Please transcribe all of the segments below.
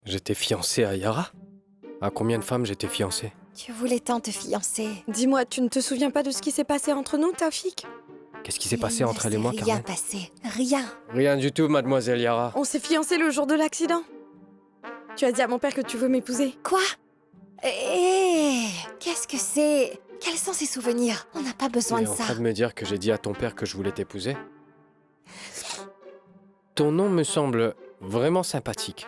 J'étais fiancé à Yara? À combien de femmes j'étais fiancé? Tu voulais tant te fiancer. Dis-moi, tu ne te souviens pas de ce qui s'est passé entre nous, Taoufik? Qu'est-ce qui s'est passé entre elle et moi, Il ne s'est Carmen? rien passé. Rien. Rien du tout, mademoiselle Yara. On s'est fiancés le jour de l'accident. Tu as dit à mon père que tu veux m'épouser. Quoi? Hé, qu'est-ce que c'est? Quels sont ces souvenirs? On n'a pas besoin Tu de es en ça. train de me dire que j'ai dit à ton père que je voulais t'épouser? Ton nom me semble vraiment sympathique.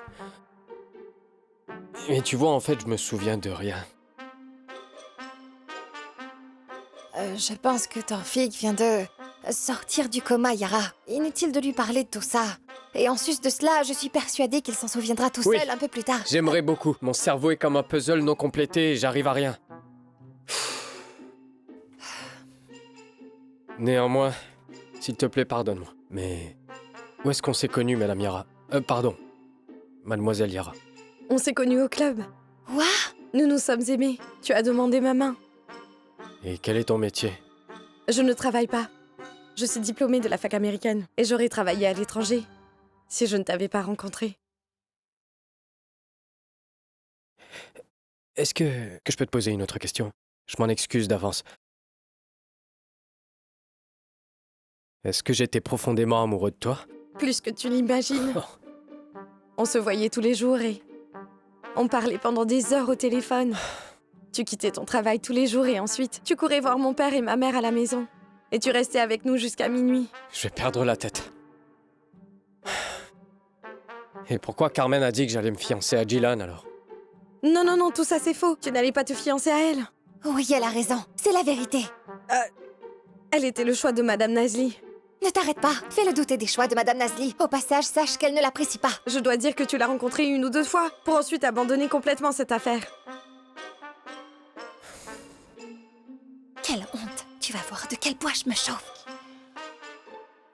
Mais tu vois, en fait, je me souviens de rien. Je pense que Taoufik vient de sortir du coma, Yara. Inutile de lui parler de tout ça. Et en sus de cela, je suis persuadée qu'il s'en souviendra tout Oui. seul un peu plus tard. J'aimerais beaucoup. Mon cerveau est comme un puzzle non complété et j'arrive à rien. Néanmoins, s'il te plaît, pardonne-moi. Mais où est-ce qu'on s'est connus, madame Yara? Pardon, mademoiselle Yara. On s'est connus au club. Quoi? Nous nous sommes aimés. Tu as demandé ma main. Et quel est ton métier? Je ne travaille pas. Je suis diplômée de la fac américaine et j'aurais travaillé à l'étranger si je ne t'avais pas rencontré. Est-ce que je peux te poser une autre question? Je m'en excuse d'avance. Est-ce que j'étais profondément amoureux de toi? Plus que tu l'imagines. Oh. On se voyait tous les jours et on parlait pendant des heures au téléphone. Tu quittais ton travail tous les jours et ensuite, tu courais voir mon père et ma mère à la maison. Et tu restais avec nous jusqu'à minuit. Je vais perdre la tête. Et pourquoi Carmen a dit que j'allais me fiancer à Jilan alors? Non, non, non, tout ça c'est faux. Tu n'allais pas te fiancer à elle. Oui, elle a raison. C'est la vérité. Elle était le choix de Madame Nazli. Ne t'arrête pas. Fais-le douter des choix de Madame Nazli. Au passage, sache qu'elle ne l'apprécie pas. Je dois dire que tu l'as rencontrée 1 ou 2 fois, pour ensuite abandonner complètement cette affaire. Quelle honte. Tu vas voir de quel poids je me chauffe.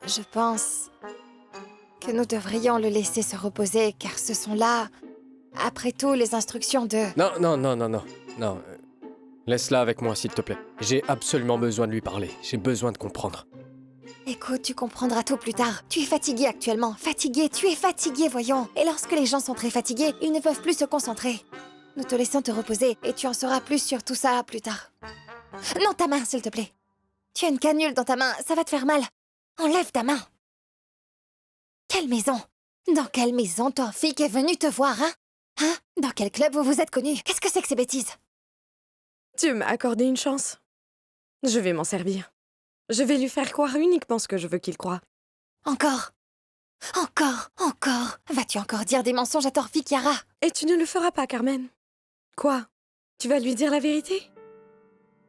Je pense que nous devrions le laisser se reposer, car ce sont là, après tout, les instructions de... Non, non, non, non, non. Non. Laisse-la avec moi, s'il te plaît. J'ai absolument besoin de lui parler. J'ai besoin de comprendre. Écoute, tu comprendras tout plus tard. Tu es fatigué actuellement. Fatigué, tu es fatigué, voyons. Et lorsque les gens sont très fatigués, ils ne peuvent plus se concentrer. Nous te laissons te reposer et tu en sauras plus sur tout ça plus tard. Non, ta main, s'il te plaît. Tu as une canule dans ta main, ça va te faire mal. Enlève ta main. Quelle maison? Dans quelle maison Taoufik est venu te voir, hein? Hein? Dans quel club vous vous êtes connus? Qu'est-ce que c'est que ces bêtises? Dieu m'a accordé une chance. Je vais m'en servir. Je vais lui faire croire uniquement ce que je veux qu'il croie. Encore? Encore? Vas-tu encore dire des mensonges à Taoufik, Yara? Et tu ne le feras pas, Carmen. Quoi? Tu vas lui dire la vérité?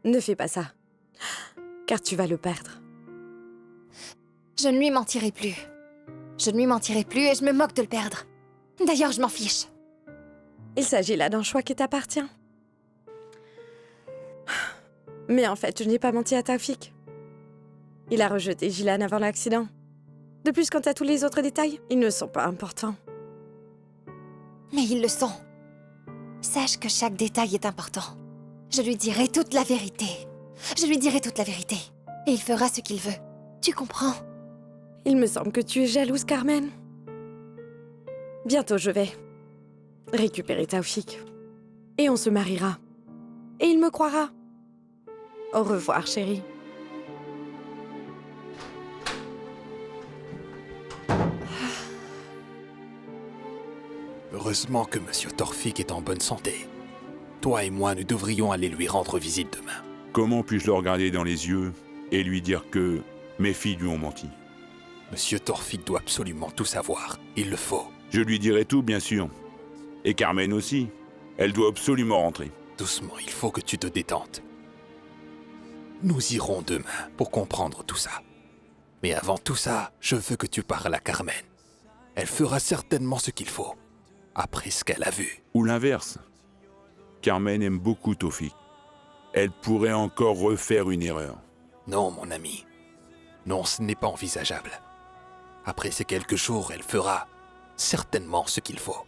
Ne fais pas ça. Car tu vas le perdre. Je ne lui mentirai plus. Je ne lui mentirai plus et je me moque de le perdre. D'ailleurs, je m'en fiche. Il s'agit là d'un choix qui t'appartient. Mais en fait, je n'ai pas menti à Taoufik. Il a rejeté Jilan avant l'accident. De plus, quant à tous les autres détails, ils ne sont pas importants. Mais ils le sont. Sache que chaque détail est important. Je lui dirai toute la vérité. Je lui dirai toute la vérité. Et il fera ce qu'il veut. Tu comprends? Il me semble que tu es jalouse, Carmen. Bientôt, je vais récupérer Taoufik. Et on se mariera. Et il me croira. Au revoir, chérie. Heureusement que Monsieur Taoufik est en bonne santé. Toi et moi, nous devrions aller lui rendre visite demain. Comment puis-je le regarder dans les yeux et lui dire que mes filles lui ont menti? Monsieur Taoufik doit absolument tout savoir. Il le faut. Je lui dirai tout, bien sûr. Et Carmen aussi. Elle doit absolument rentrer. Doucement, il faut que tu te détentes. Nous irons demain pour comprendre tout ça. Mais avant tout ça, je veux que tu parles à Carmen. Elle fera certainement ce qu'il faut, après ce qu'elle a vu. Ou l'inverse. Carmen aime beaucoup Taoufik. Elle pourrait encore refaire une erreur. Non, mon ami. Non, ce n'est pas envisageable. Après ces quelques jours, elle fera certainement ce qu'il faut.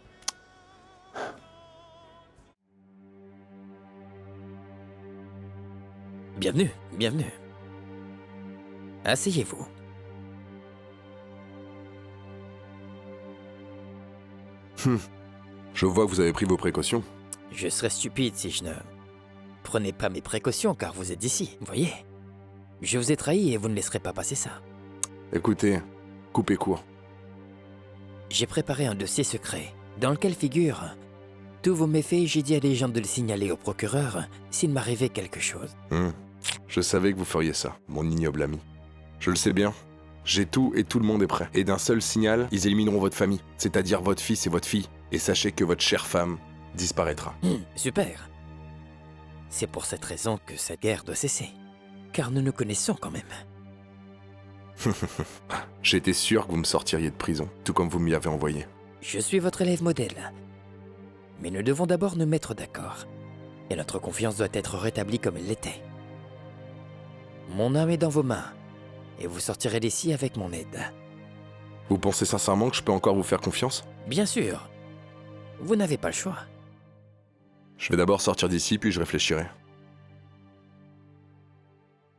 Bienvenue, bienvenue. Asseyez-vous. Je vois que vous avez pris vos précautions. Je serais stupide si je ne prenais pas mes précautions car vous êtes d'ici, vous voyez. Je vous ai trahi et vous ne laisserez pas passer ça. Écoutez, coupez court. J'ai préparé un dossier secret dans lequel figurent tous vos méfaits. J'ai dit à Légende de le signaler au procureur s'il m'arrivait quelque chose. Je savais que vous feriez ça, mon ignoble ami. Je le sais bien. J'ai tout et tout le monde est prêt. Et d'un seul signal, ils élimineront votre famille, c'est-à-dire votre fils et votre fille. Et sachez que votre chère femme disparaîtra. Super. C'est pour cette raison que cette guerre doit cesser. Car nous nous connaissons quand même. J'étais sûr que vous me sortiriez de prison, tout comme vous m'y avez envoyé. Je suis votre élève modèle. Mais nous devons d'abord nous mettre d'accord. Et notre confiance doit être rétablie comme elle l'était. Mon âme est dans vos mains. Et vous sortirez d'ici avec mon aide. Vous pensez sincèrement que je peux encore vous faire confiance? Bien sûr. Vous n'avez pas le choix. Je vais d'abord sortir d'ici, puis je réfléchirai.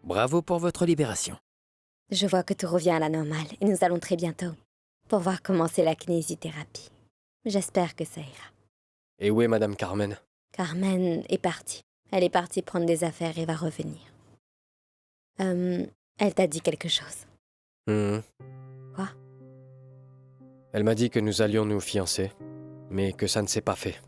Bravo pour votre libération. Je vois que tout revient à la normale et nous allons très bientôt pouvoir commencer la kinésithérapie. J'espère que ça ira. Et où est Madame Carmen? Carmen est partie. Elle est partie prendre des affaires et va revenir. Elle t'a dit quelque chose. Quoi? Elle m'a dit que nous allions nous fiancer, mais que ça ne s'est pas fait.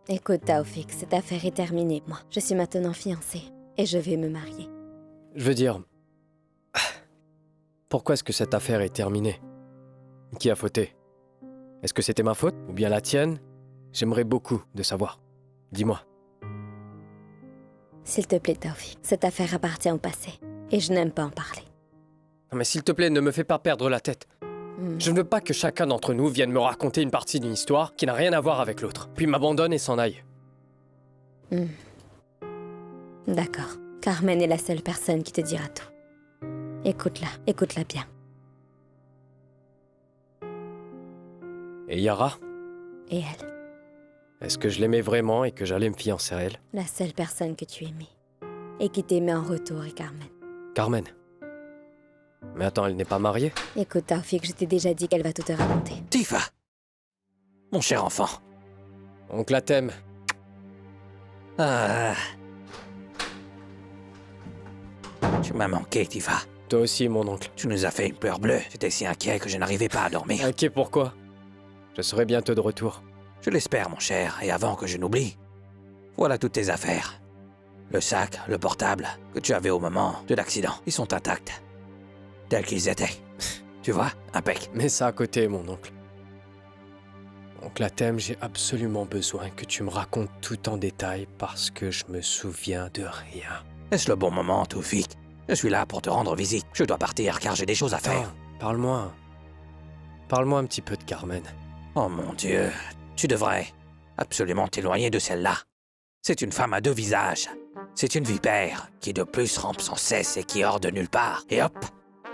Écoute, Taoufik, cette affaire est terminée. Moi, je suis maintenant fiancée et je vais me marier. Je veux dire... Pourquoi est-ce que cette affaire est terminée? Qui a fauté? Est-ce que c'était ma faute ou bien la tienne? J'aimerais beaucoup de savoir. Dis-moi. S'il te plaît, Taoufik, cette affaire appartient au passé et je n'aime pas en parler. Non mais s'il te plaît, ne me fais pas perdre la tête. Je ne veux pas que chacun d'entre nous vienne me raconter une partie d'une histoire qui n'a rien à voir avec l'autre, puis m'abandonne et s'en aille. D'accord. Carmen est la seule personne qui te dira tout. Écoute-la bien. Et Yara? Et elle, Est-ce que je l'aimais vraiment et que j'allais me fiancer à elle? la seule personne que tu aimais et qui t'aimait en retour est Carmen. Carmen. Mais attends, elle n'est pas mariée? Écoute, Taoufik, je t'ai déjà dit qu'elle va tout te raconter. Tifa! Mon cher enfant. Oncle Atem. Ah. Tu m'as manqué, Tifa. Toi aussi, mon oncle. Tu nous as fait une peur bleue. J'étais si inquiet que je n'arrivais pas à dormir. Inquiet pourquoi? Je serai bientôt de retour. Je l'espère, mon cher, et avant que je n'oublie, voilà toutes tes affaires. Le sac, le portable que tu avais au moment de l'accident, ils sont intacts. Tels qu'ils étaient. Tu vois, impec. Mets ça à côté, mon oncle. Oncle Atem, j'ai absolument besoin que tu me racontes tout en détail parce que je me souviens de rien. Est-ce le bon moment, Taoufik? Je suis là pour te rendre visite. Je dois partir car j'ai des choses à faire. Attends, parle-moi. Parle-moi un petit peu de Carmen. Oh mon Dieu, tu devrais absolument t'éloigner de celle-là. C'est une femme à deux visages. C'est une vipère qui de plus rampe sans cesse et qui hors de nulle part. Et hop,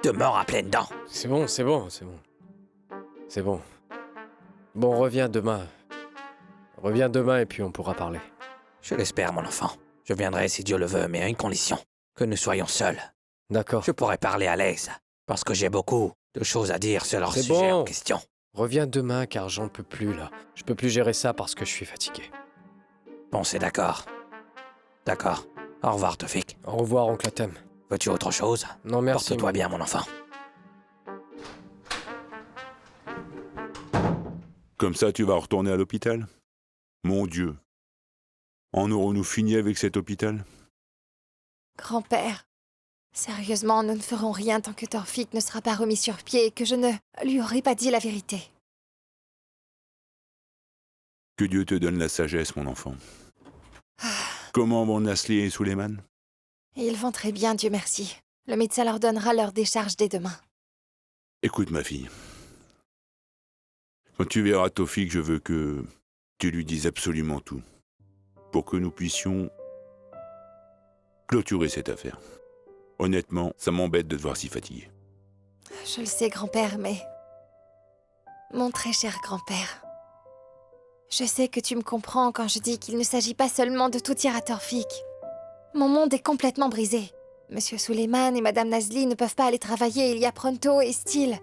te mord à pleines dents. C'est bon. C'est bon. Bon, reviens demain. Reviens demain et puis on pourra parler. Je l'espère, mon enfant. Je viendrai si Dieu le veut, mais à une condition. Que nous soyons seuls. D'accord. Je pourrai parler à l'aise. Parce que j'ai beaucoup de choses à dire sur leur C'est sujet bon. en question. Reviens demain car j'en peux plus là. Je peux plus gérer ça parce que je suis fatigué. Bon, c'est d'accord. D'accord. Au revoir, Taoufik. Au revoir, oncle Atem. Veux-tu autre chose? Non, merci. Porte-toi bien, mon enfant. Comme ça, tu vas retourner à l'hôpital? Mon Dieu. En aurons-nous fini avec cet hôpital? Grand-père, sérieusement, nous ne ferons rien tant que Taoufik ne sera pas remis sur pied et que je ne lui aurai pas dit la vérité. Que Dieu te donne la sagesse, mon enfant. Comment vont Nasli et Suleiman? Ils vont très bien, Dieu merci. Le médecin leur donnera leur décharge dès demain. Écoute, ma fille. Quand tu verras Taoufik, je veux que tu lui dises absolument tout. Pour que nous puissions clôturer cette affaire. Honnêtement, ça m'embête de te voir si fatigué. Je le sais, grand-père, mais... Mon très cher grand-père, je sais que tu me comprends quand je dis qu'il ne s'agit pas seulement de tout dire à Taoufik. Mon monde est complètement brisé. Monsieur Suleiman et Madame Nazli ne peuvent pas aller travailler, il y a Pronto et Steele.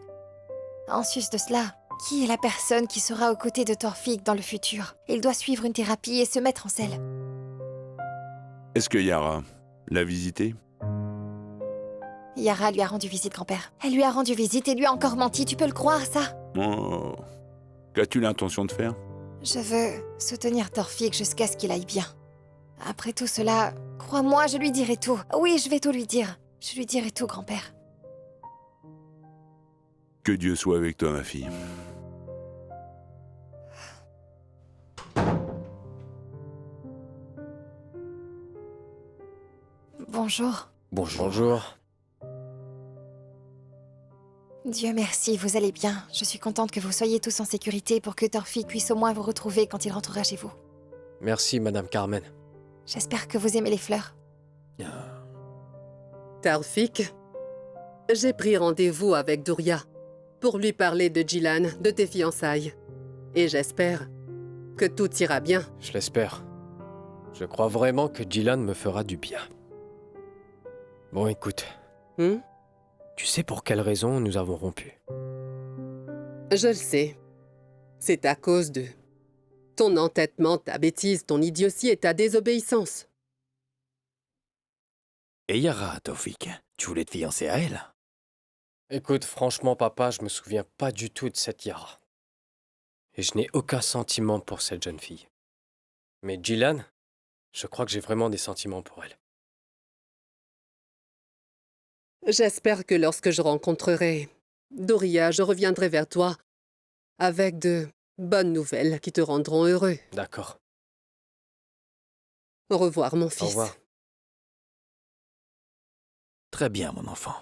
En sus de cela, Qui est la personne qui sera aux côtés de Torfik dans le futur? Il doit suivre une thérapie et se mettre en selle. Est-ce que Yara l'a visité? Yara lui a rendu visite, grand-père. Elle lui a rendu visite et lui a encore menti, tu peux le croire, ça? Oh. Qu'as-tu l'intention de faire? Je veux soutenir Torfik jusqu'à ce qu'il aille bien. Après tout cela, crois-moi, je lui dirai tout. Oui, je vais tout lui dire. Je lui dirai tout, grand-père. Que Dieu soit avec toi, ma fille. Bonjour. Bonjour. Bonjour. Dieu merci, vous allez bien. Je suis contente que vous soyez tous en sécurité pour que Torfik puisse au moins vous retrouver quand il rentrera chez vous. Merci, Madame Carmen. J'espère que vous aimez les fleurs. Torfik, j'ai pris rendez-vous avec Doria pour lui parler de Jilan, de tes fiançailles. Et j'espère que tout ira bien. Je l'espère. Je crois vraiment que Jilan me fera du bien. Bon, écoute, tu sais pour quelle raison nous avons rompu? Je le sais. C'est à cause de ton entêtement, ta bêtise, ton idiotie et ta désobéissance. Et Yara, Taufik, tu voulais te fiancer à elle? Écoute, franchement, papa, je me souviens pas du tout de cette Yara. Et je n'ai aucun sentiment pour cette jeune fille. Mais Jilan, je crois que j'ai vraiment des sentiments pour elle. J'espère que lorsque je rencontrerai Doria, je reviendrai vers toi avec de bonnes nouvelles qui te rendront heureux. D'accord. Au revoir, mon Au fils. revoir. Très bien, mon enfant.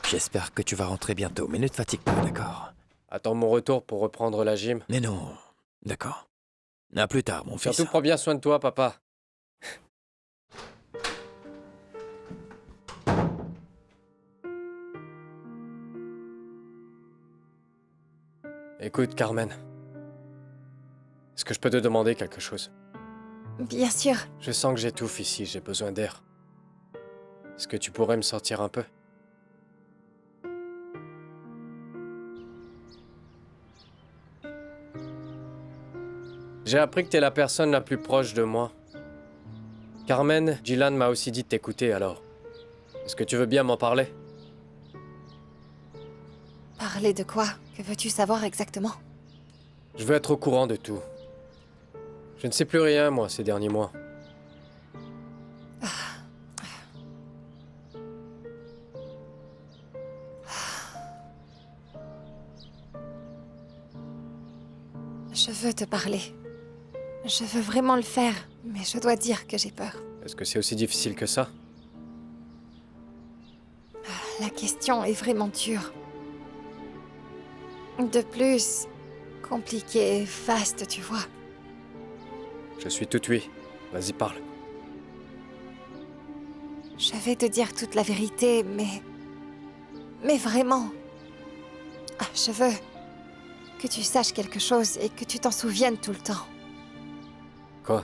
J'espère que tu vas rentrer bientôt, mais ne te fatigue pas, d'accord? Attends mon retour pour reprendre la gym. Mais non, d'accord. À plus tard, mon fils. Surtout, prends bien soin de toi, papa. Écoute, Carmen. Est-ce que je peux te demander quelque chose? Bien sûr. Je sens que j'étouffe ici, j'ai besoin d'air. Est-ce que tu pourrais me sortir un peu? J'ai appris que t'es la personne la plus proche de moi. Carmen, Jilan m'a aussi dit de t'écouter, alors. Est-ce que tu veux bien m'en parler? Parler de quoi? Que veux-tu savoir exactement? Je veux être au courant de tout. Je ne sais plus rien, moi, ces derniers mois. Je veux te parler. Je veux vraiment le faire, mais je dois dire que j'ai peur. Est-ce que c'est aussi difficile que ça? La question est vraiment dure. De plus, compliquée, vaste, tu vois. Je suis tout oui. Vas-y, parle. Je vais te dire toute la vérité, mais... Mais vraiment... je veux que tu saches quelque chose et que tu t'en souviennes tout le temps. Quoi?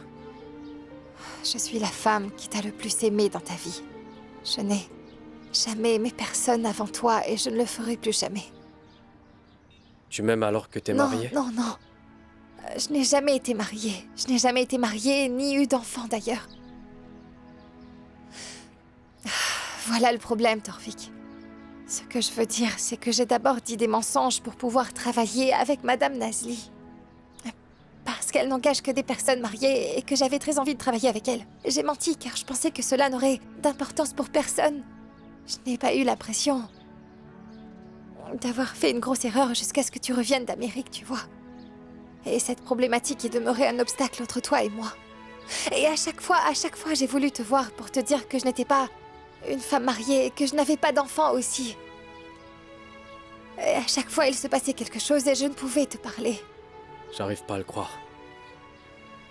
Je suis la femme qui t'a le plus aimé dans ta vie. Je n'ai jamais aimé personne avant toi et je ne le ferai plus jamais. Tu m'aimes alors que t'es Non, mariée? non, non. Je n'ai jamais été mariée. Je n'ai jamais été mariée, ni eu d'enfant d'ailleurs. Voilà le problème, Torfik. Ce que je veux dire, c'est que j'ai d'abord dit des mensonges pour pouvoir travailler avec Madame Nazli. Parce qu'elle n'engage que des personnes mariées et que j'avais très envie de travailler avec elle. J'ai menti car je pensais que cela n'aurait d'importance pour personne. Je n'ai pas eu la pression d'avoir fait une grosse erreur jusqu'à ce que tu reviennes d'Amérique, tu vois. Et cette problématique est demeurée un obstacle entre toi et moi. Et à chaque fois, j'ai voulu te voir pour te dire que je n'étais pas une femme mariée et que je n'avais pas d'enfant aussi. Et à chaque fois, il se passait quelque chose et je ne pouvais te parler. J'arrive pas à le croire.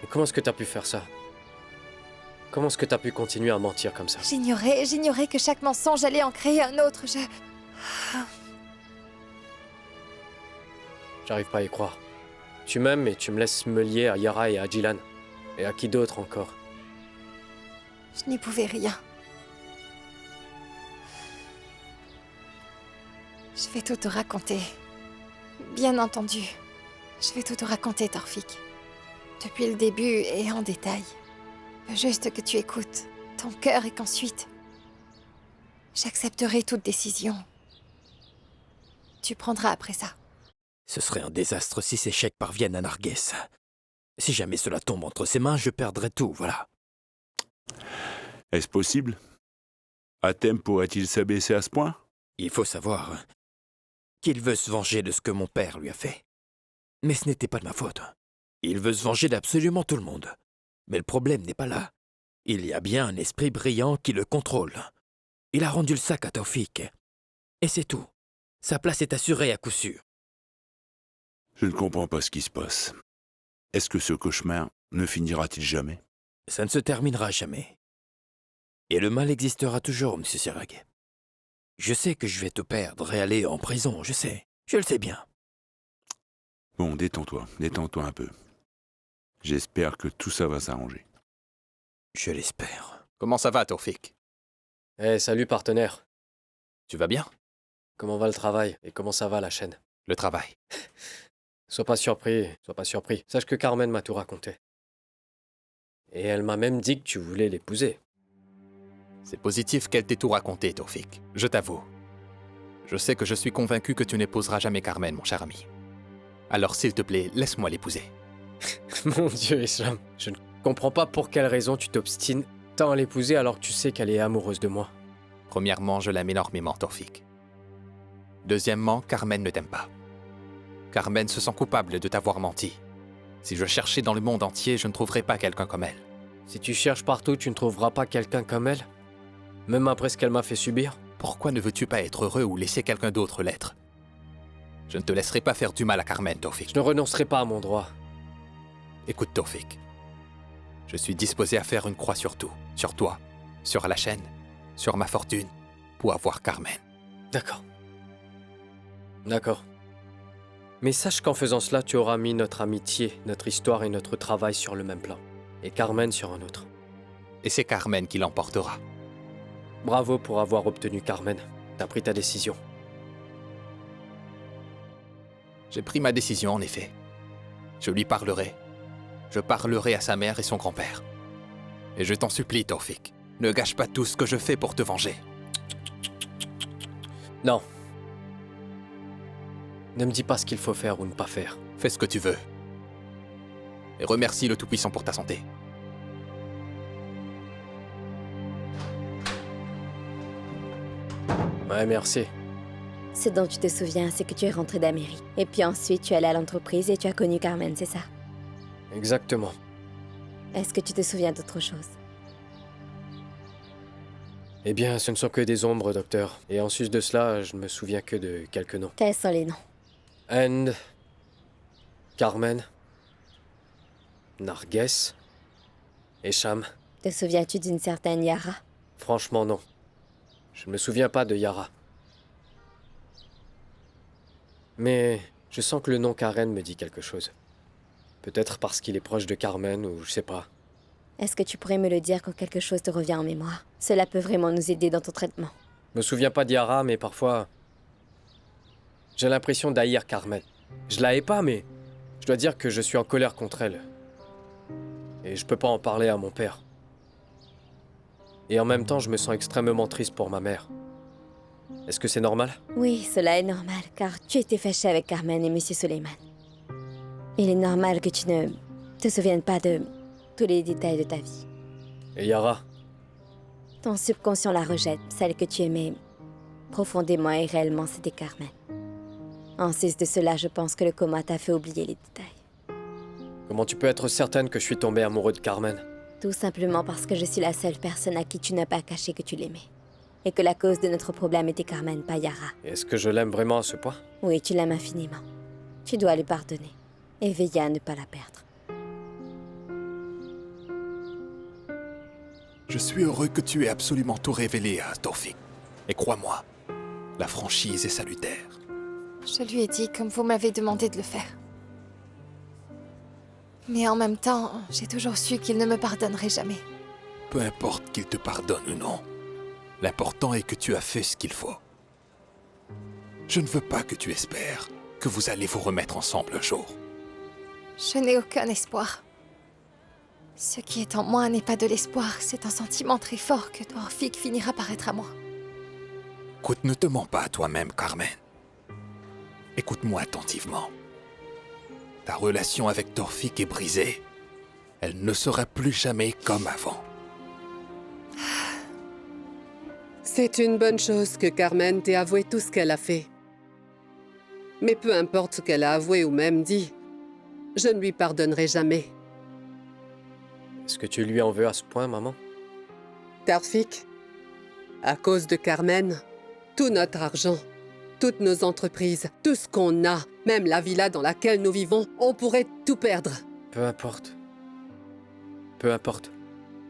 Mais comment est-ce que t'as pu faire ça? Comment est-ce que t'as pu continuer à mentir comme ça? J'ignorais que chaque mensonge allait en créer un autre, J'arrive pas à y croire. Tu m'aimes et tu me laisses me lier à Yara et à Jilan. Et à qui d'autre encore? Je n'y pouvais rien. Je vais tout te raconter. Bien entendu. Je vais tout te raconter, Torfik. Depuis le début et en détail. Je veux juste que tu écoutes ton cœur et qu'ensuite, j'accepterai toute décision. Tu prendras après ça. Ce serait un désastre si ces chèques parviennent à Narges. Si jamais cela tombe entre ses mains, je perdrai tout, voilà. Est-ce possible? Athème pourrait-il s'abaisser à ce point? Il faut savoir qu'il veut se venger de ce que mon père lui a fait. Mais ce n'était pas de ma faute. Il veut se venger d'absolument tout le monde. Mais le problème n'est pas là. Il y a bien un esprit brillant qui le contrôle. Il a rendu le sac à Taufik. Et c'est tout. Sa place est assurée à coup sûr. Je ne comprends pas ce qui se passe. Est-ce que ce cauchemar ne finira-t-il jamais? Ça ne se terminera jamais. Et le mal existera toujours, Monsieur Sirag. Je sais que je vais te perdre et aller en prison, je sais. Je le sais bien. Bon, détends-toi un peu. J'espère que tout ça va s'arranger. Je l'espère. Comment ça va, Taufik? Eh, salut partenaire. Tu vas bien? Comment va le travail et comment ça va la chaîne? Le travail. Sois pas surpris. Sache que Carmen m'a tout raconté. Et elle m'a même dit que tu voulais l'épouser. C'est positif qu'elle t'ait tout raconté, Taufik. Je t'avoue. Je sais que je suis convaincu que tu n'épouseras jamais Carmen, mon cher ami. Alors s'il te plaît, laisse-moi l'épouser. Mon Dieu, Islam, je ne comprends pas pour quelle raison tu t'obstines tant à l'épouser alors que tu sais qu'elle est amoureuse de moi. Premièrement, je l'aime énormément, Taufik. Deuxièmement, Carmen ne t'aime pas. Carmen se sent coupable de t'avoir menti. Si je cherchais dans le monde entier, je ne trouverais pas quelqu'un comme elle. Si tu cherches partout, tu ne trouveras pas quelqu'un comme elle? Même après ce qu'elle m'a fait subir? Pourquoi ne veux-tu pas être heureux ou laisser quelqu'un d'autre l'être? Je ne te laisserai pas faire du mal à Carmen, Taufik. Je ne renoncerai pas à mon droit. Écoute, Taufik. Je suis disposé à faire une croix sur tout. Sur toi, sur la chaîne, sur ma fortune, pour avoir Carmen. D'accord. Mais sache qu'en faisant cela, tu auras mis notre amitié, notre histoire et notre travail sur le même plan. Et Carmen sur un autre. Et c'est Carmen qui l'emportera. Bravo pour avoir obtenu Carmen. T'as pris ta décision. J'ai pris ma décision, en effet. Je lui parlerai. Je parlerai à sa mère et son grand-père. Et je t'en supplie, Taufik, ne gâche pas tout ce que je fais pour te venger. Non. Ne me dis pas ce qu'il faut faire ou ne pas faire. Fais ce que tu veux. Et remercie le Tout-Puissant pour ta santé. Ouais, merci. Ce dont tu te souviens, c'est que tu es rentré d'Amérique. Et puis ensuite, tu es allé à l'entreprise et tu as connu Carmen, c'est ça? Exactement. Est-ce que tu te souviens d'autre chose? Eh bien, ce ne sont que des ombres, docteur. Et en sus de cela, je ne me souviens que de quelques noms. Quels sont les noms? And, Carmen, Narges et Cham. Te souviens-tu d'une certaine Yara? Franchement, non. Je ne me souviens pas de Yara. Mais je sens que le nom Karen me dit quelque chose. Peut-être parce qu'il est proche de Carmen ou je sais pas. Est-ce que tu pourrais me le dire quand quelque chose te revient en mémoire? Cela peut vraiment nous aider dans ton traitement. Je me souviens pas d'Yara, mais parfois... j'ai l'impression d'haïr Carmen. Je la hais pas, mais... je dois dire que je suis en colère contre elle. Et je peux pas en parler à mon père. Et en même temps, je me sens extrêmement triste pour ma mère. Est-ce que c'est normal? Oui, cela est normal, car tu étais fâché avec Carmen et Monsieur Suleiman. Il est normal que tu ne te souviennes pas de tous les détails de ta vie. Et Yara? Ton subconscient la rejette, celle que tu aimais profondément et réellement, c'était Carmen. En sus de cela, je pense que le coma t'a fait oublier les détails. Comment tu peux être certaine que je suis tombé amoureux de Carmen? Tout simplement parce que je suis la seule personne à qui tu n'as pas caché que tu l'aimais. Et que la cause de notre problème était Carmen, pas Yara. Est-ce que je l'aime vraiment à ce point? Oui, tu l'aimes infiniment. Tu dois lui pardonner. Et veiller à ne pas la perdre. Je suis heureux que tu aies absolument tout révélé à Taufik. Et crois-moi, la franchise est salutaire. Je lui ai dit comme vous m'avez demandé de le faire. Mais en même temps, j'ai toujours su qu'il ne me pardonnerait jamais. Peu importe qu'il te pardonne ou non, l'important est que tu as fait ce qu'il faut. Je ne veux pas que tu espères que vous allez vous remettre ensemble un jour. Je n'ai aucun espoir. Ce qui est en moi n'est pas de l'espoir, c'est un sentiment très fort que Torfik finira par être à moi. Écoute, ne te mens pas à toi-même, Carmen. Écoute-moi attentivement. Ta relation avec Torfik est brisée. Elle ne sera plus jamais comme avant. C'est une bonne chose que Carmen t'ait avoué tout ce qu'elle a fait. Mais peu importe ce qu'elle a avoué ou même dit, je ne lui pardonnerai jamais. Est-ce que tu lui en veux à ce point, maman? Torfik, à cause de Carmen, tout notre argent, toutes nos entreprises, tout ce qu'on a, même la villa dans laquelle nous vivons, on pourrait tout perdre. Peu importe. Peu importe.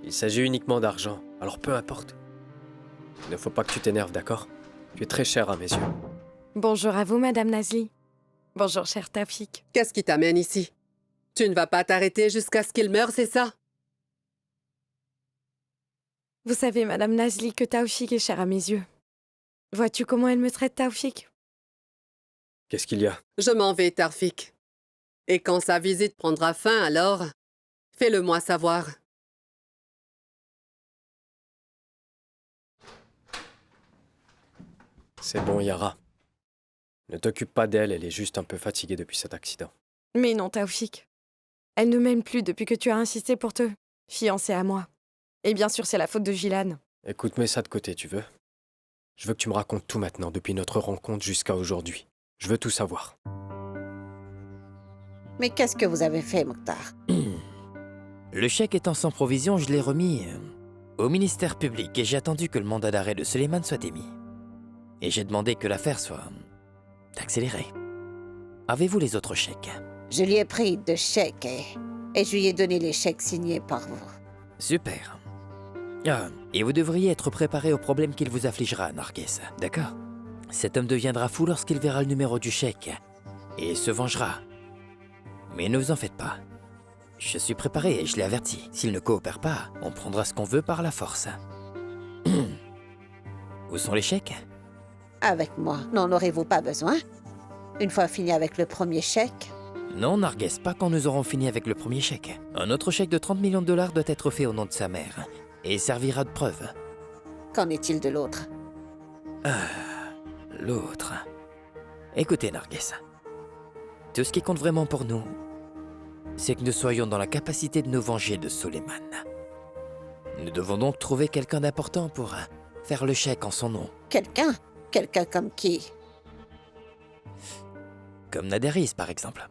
Il s'agit uniquement d'argent, alors peu importe. Il ne faut pas que tu t'énerves, d'accord? Tu es très cher à mes yeux. Bonjour à vous, Madame Nazli. Bonjour, cher Tawfik. Qu'est-ce qui t'amène ici? Tu ne vas pas t'arrêter jusqu'à ce qu'il meure, c'est ça? Vous savez, Madame Nazli, que Tawfik est cher à mes yeux. Vois-tu comment elle me traite, Tawfik? Qu'est-ce qu'il y a? Je m'en vais, Torfik. Et quand sa visite prendra fin, alors, fais-le moi savoir. C'est bon, Yara. Ne t'occupe pas d'elle, elle est juste un peu fatiguée depuis cet accident. Mais non, Tawfik. Elle ne m'aime plus depuis que tu as insisté pour te fiancer à moi. Et bien sûr, c'est la faute de Gilan. Écoute, mets ça de côté, tu veux? Je veux que tu me racontes tout maintenant, depuis notre rencontre jusqu'à aujourd'hui. Je veux tout savoir. Mais qu'est-ce que vous avez fait, Mokhtar? Le chèque étant sans provision, je l'ai remis au ministère public et j'ai attendu que le mandat d'arrêt de Suleiman soit émis. Et j'ai demandé que l'affaire soit accélérée. Avez-vous les autres chèques? Je lui ai pris 2 chèques et je lui ai donné les chèques signés par vous. Super. Ah, et vous devriez être préparé au problème qu'il vous affligera, Narges, d'accord? Cet homme deviendra fou lorsqu'il verra le numéro du chèque et se vengera. Mais ne vous en faites pas. Je suis préparé et je l'ai averti. S'il ne coopère pas, on prendra ce qu'on veut par la force. Où sont les chèques? Avec moi, n'en aurez-vous pas besoin? Une fois fini avec le premier chèque? Non, Narges, pas quand nous aurons fini avec le premier chèque. Un autre chèque de 30 millions de dollars doit être fait au nom de sa mère et servira de preuve. Qu'en est-il de l'autre? L'autre... Écoutez, Narges. Tout ce qui compte vraiment pour nous, c'est que nous soyons dans la capacité de nous venger de Suleiman. Nous devons donc trouver quelqu'un d'important pour faire le chèque en son nom. Quelqu'un? Quelqu'un comme qui? Comme Naderis, par exemple.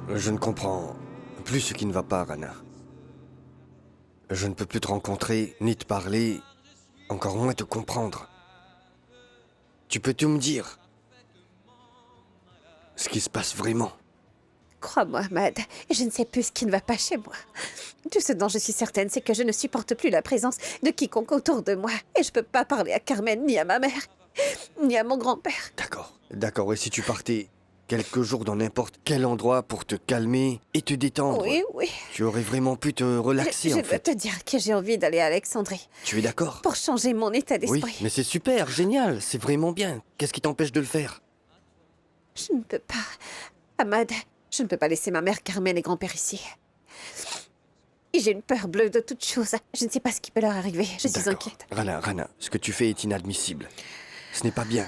Je ne comprends plus ce qui ne va pas, Rana. Je ne peux plus te rencontrer, ni te parler, encore moins te comprendre. Tu peux tout me dire. Ce qui se passe vraiment. Crois-moi, Ahmad, je ne sais plus ce qui ne va pas chez moi. Tout ce dont je suis certaine, c'est que je ne supporte plus la présence de quiconque autour de moi. Et je peux pas parler à Carmen, ni à ma mère, ni à mon grand-père. D'accord. D'accord, et si tu partais quelques jours dans n'importe quel endroit pour te calmer et te détendre, Oui, oui. tu aurais vraiment pu te relaxer, Je en dois fait. te dire que j'ai envie d'aller à Alexandrie Tu es d'accord? pour changer mon état Oui, d'esprit. mais c'est super, génial, c'est vraiment bien. Qu'est-ce qui t'empêche de le faire? Je ne peux pas. Ahmad, je ne peux pas laisser ma mère, Carmen et grand-père ici. Et j'ai une peur bleue de toute chose. Je ne sais pas ce qui peut leur arriver. Je suis D'accord. inquiète. Rana, ce que tu fais est inadmissible. Ce n'est pas bien.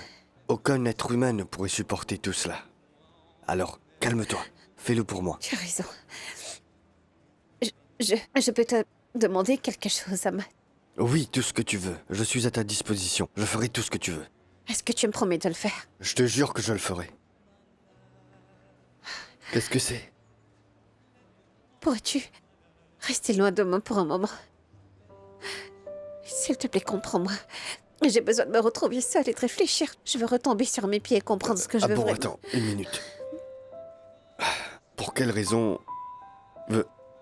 Aucun être humain ne pourrait supporter tout cela. Alors, calme-toi. Fais-le pour moi. Tu as raison. Je peux te demander quelque chose, Ahmad? Oui, tout ce que tu veux. Je suis à ta disposition. Je ferai tout ce que tu veux. Est-ce que tu me promets de le faire? Je te jure que je le ferai. Qu'est-ce que c'est? Pourrais-tu rester loin de moi pour un moment? S'il te plaît, comprends-moi. J'ai besoin de me retrouver seule et de réfléchir. Je veux retomber sur mes pieds et comprendre ce que je veux vraiment. Attends, une minute. Pour quelle raison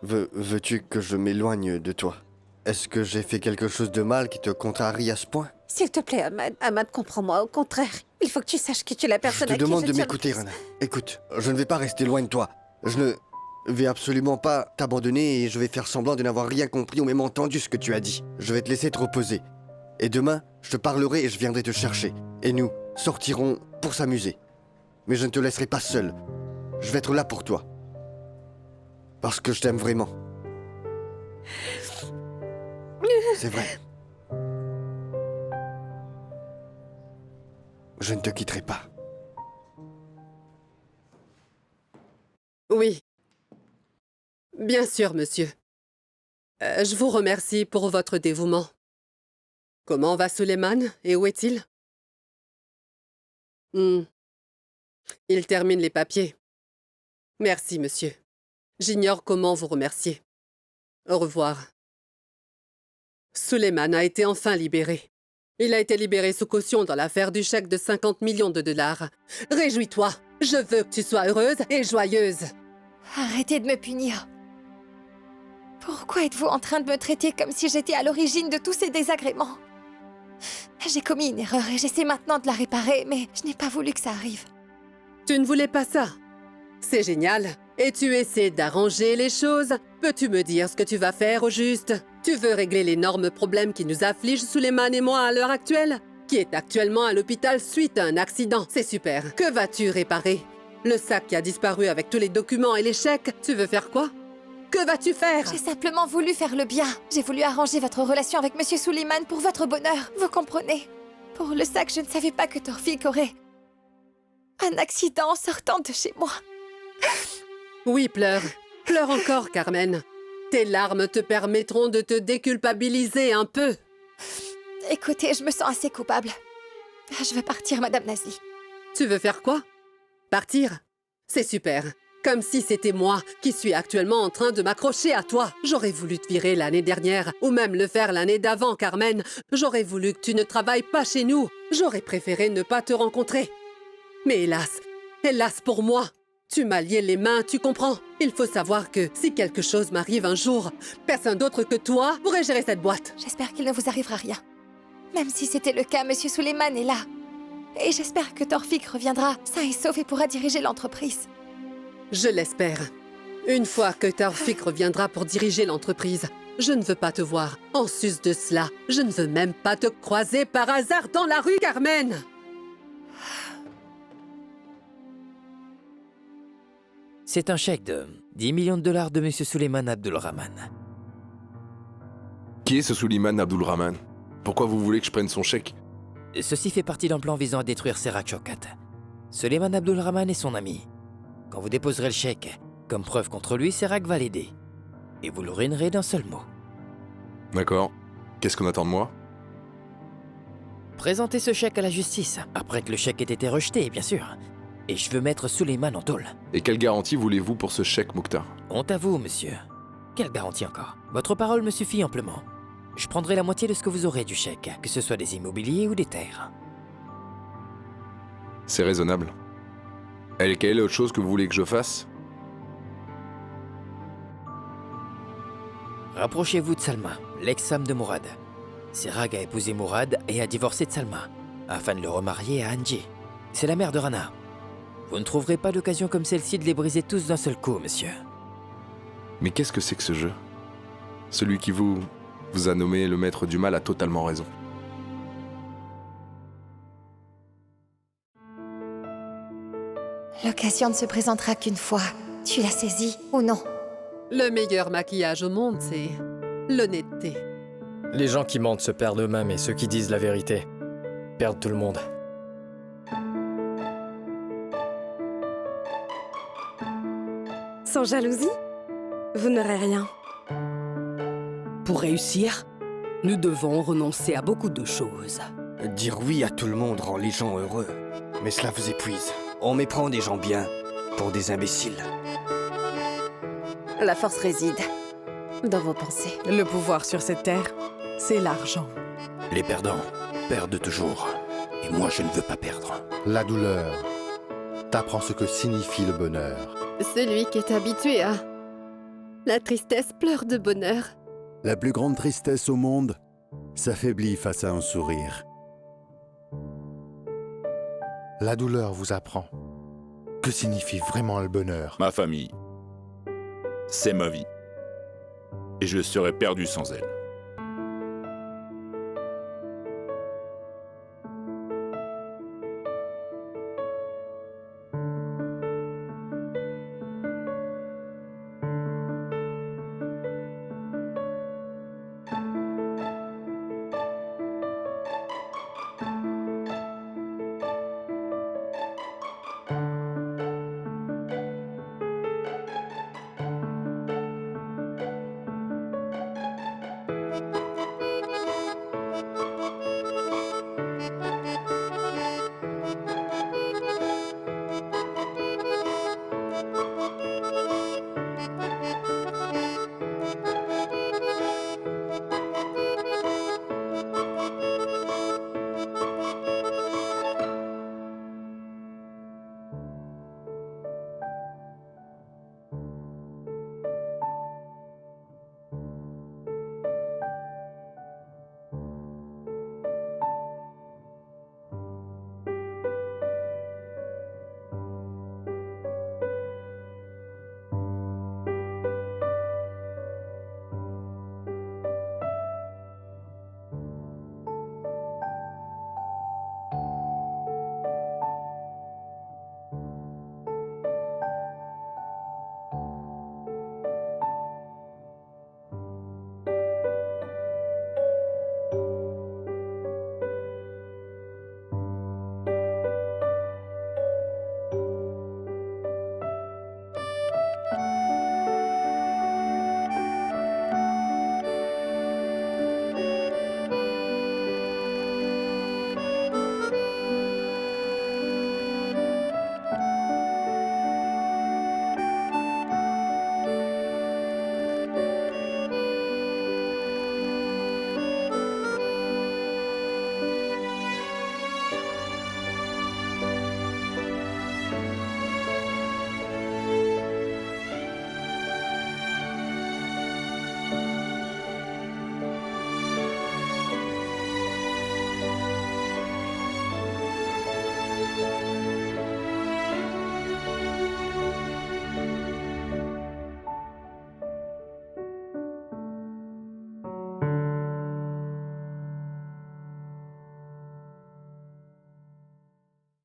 veux-tu que je m'éloigne de toi? Est-ce que j'ai fait quelque chose de mal qui te contrarie à ce point? S'il te plaît, Ahmad. Ahmad, comprends-moi. Au contraire, il faut que tu saches que tu es la personne Je à te qui demande je de tiens le m'écouter, plus. Rana. Écoute, je ne vais pas rester loin de toi. Je ne vais absolument pas t'abandonner et je vais faire semblant de n'avoir rien compris ou même entendu ce que tu as dit. Je vais te laisser te reposer. Et demain, je te parlerai et je viendrai te chercher. Et nous sortirons pour s'amuser. Mais je ne te laisserai pas seul. Je vais être là pour toi. Parce que je t'aime vraiment. C'est vrai. Je ne te quitterai pas. Oui. Bien sûr, monsieur. Je vous remercie pour votre dévouement. Comment va Suleiman et où est-il? Il termine les papiers. Merci, monsieur. J'ignore comment vous remercier. Au revoir. Suleiman a été enfin libéré. Il a été libéré sous caution dans l'affaire du chèque de 50 millions de dollars. Réjouis-toi. Je veux que tu sois heureuse et joyeuse. Arrêtez de me punir. Pourquoi êtes-vous en train de me traiter comme si j'étais à l'origine de tous ces désagréments? J'ai commis une erreur et j'essaie maintenant de la réparer, mais je n'ai pas voulu que ça arrive. Tu ne voulais pas ça. C'est génial. Et tu essaies d'arranger les choses. Peux-tu me dire ce que tu vas faire au juste? Tu veux régler l'énorme problème qui nous afflige, Suleiman et moi, à l'heure actuelle? Qui est actuellement à l'hôpital suite à un accident. C'est super. Que vas-tu réparer? Le sac qui a disparu avec tous les documents et les chèques, tu veux faire quoi? Que vas-tu faire? J'ai simplement voulu faire le bien. J'ai voulu arranger votre relation avec Monsieur Suleiman pour votre bonheur. Vous comprenez? Pour le sac, je ne savais pas que Torfik aurait un accident en sortant de chez moi. Oui, pleure. Pleure encore, Carmen. Tes larmes te permettront de te déculpabiliser un peu. Écoutez, je me sens assez coupable. Je veux partir, Madame Nasli. Tu veux faire quoi? Partir? C'est super. Comme si c'était moi qui suis actuellement en train de m'accrocher à toi. J'aurais voulu te virer l'année dernière, ou même le faire l'année d'avant, Carmen. J'aurais voulu que tu ne travailles pas chez nous. J'aurais préféré ne pas te rencontrer. Mais hélas pour moi, tu m'as lié les mains, tu comprends? Il faut savoir que si quelque chose m'arrive un jour, personne d'autre que toi pourrait gérer cette boîte. J'espère qu'il ne vous arrivera rien. Même si c'était le cas, Monsieur Suleiman est là. Et j'espère que Torfik reviendra sain et sauf et pourra diriger l'entreprise. Je l'espère. Une fois que Torfik reviendra pour diriger l'entreprise, je ne veux pas te voir. En sus de cela, je ne veux même pas te croiser par hasard dans la rue, Carmen. C'est un chèque de 10 millions de dollars de M. Suleiman Abdulrahman. Qui est ce Suleiman Abdulrahman? Pourquoi vous voulez que je prenne son chèque? Ceci fait partie d'un plan visant à détruire Serak Shokat. Suleiman Abdulrahman est son ami. Quand vous déposerez le chèque, comme preuve contre lui, Serak va l'aider. Et vous le ruinerez d'un seul mot. D'accord. Qu'est-ce qu'on attend de moi? Présentez ce chèque à la justice, après que le chèque ait été rejeté, bien sûr. Et je veux mettre Suleiman en tôle. Et quelle garantie voulez-vous pour ce chèque, Mokhtar? Honte à vous, monsieur. Quelle garantie encore? Votre parole me suffit amplement. Je prendrai la moitié de ce que vous aurez du chèque, que ce soit des immobiliers ou des terres. C'est raisonnable. Et quelle est l'autre chose que vous voulez que je fasse? Rapprochez-vous de Salma, l'ex-femme de Mourad. Serak a épousé Mourad et a divorcé de Salma, afin de le remarier à Angie. C'est la mère de Rana. Vous ne trouverez pas d'occasion comme celle-ci de les briser tous d'un seul coup, monsieur. Mais qu'est-ce que c'est que ce jeu? Celui qui vous a nommé le maître du mal a totalement raison. L'occasion ne se présentera qu'une fois. Tu l'as saisie ou non? Le meilleur maquillage au monde, c'est l'honnêteté. Les gens qui mentent se perdent eux-mêmes et ceux qui disent la vérité perdent tout le monde. Sans jalousie, vous n'aurez rien. Pour réussir, nous devons renoncer à beaucoup de choses. Dire oui à tout le monde rend les gens heureux. Mais cela vous épuise. On méprend des gens bien pour des imbéciles. La force réside dans vos pensées. Le pouvoir sur cette terre, c'est l'argent. Les perdants perdent toujours. Et moi, je ne veux pas perdre. La douleur t'apprend ce que signifie le bonheur. Celui qui est habitué à la tristesse pleure de bonheur. La plus grande tristesse au monde s'affaiblit face à un sourire. La douleur vous apprend que signifie vraiment le bonheur. Ma famille, c'est ma vie. Et je serais perdu sans elle.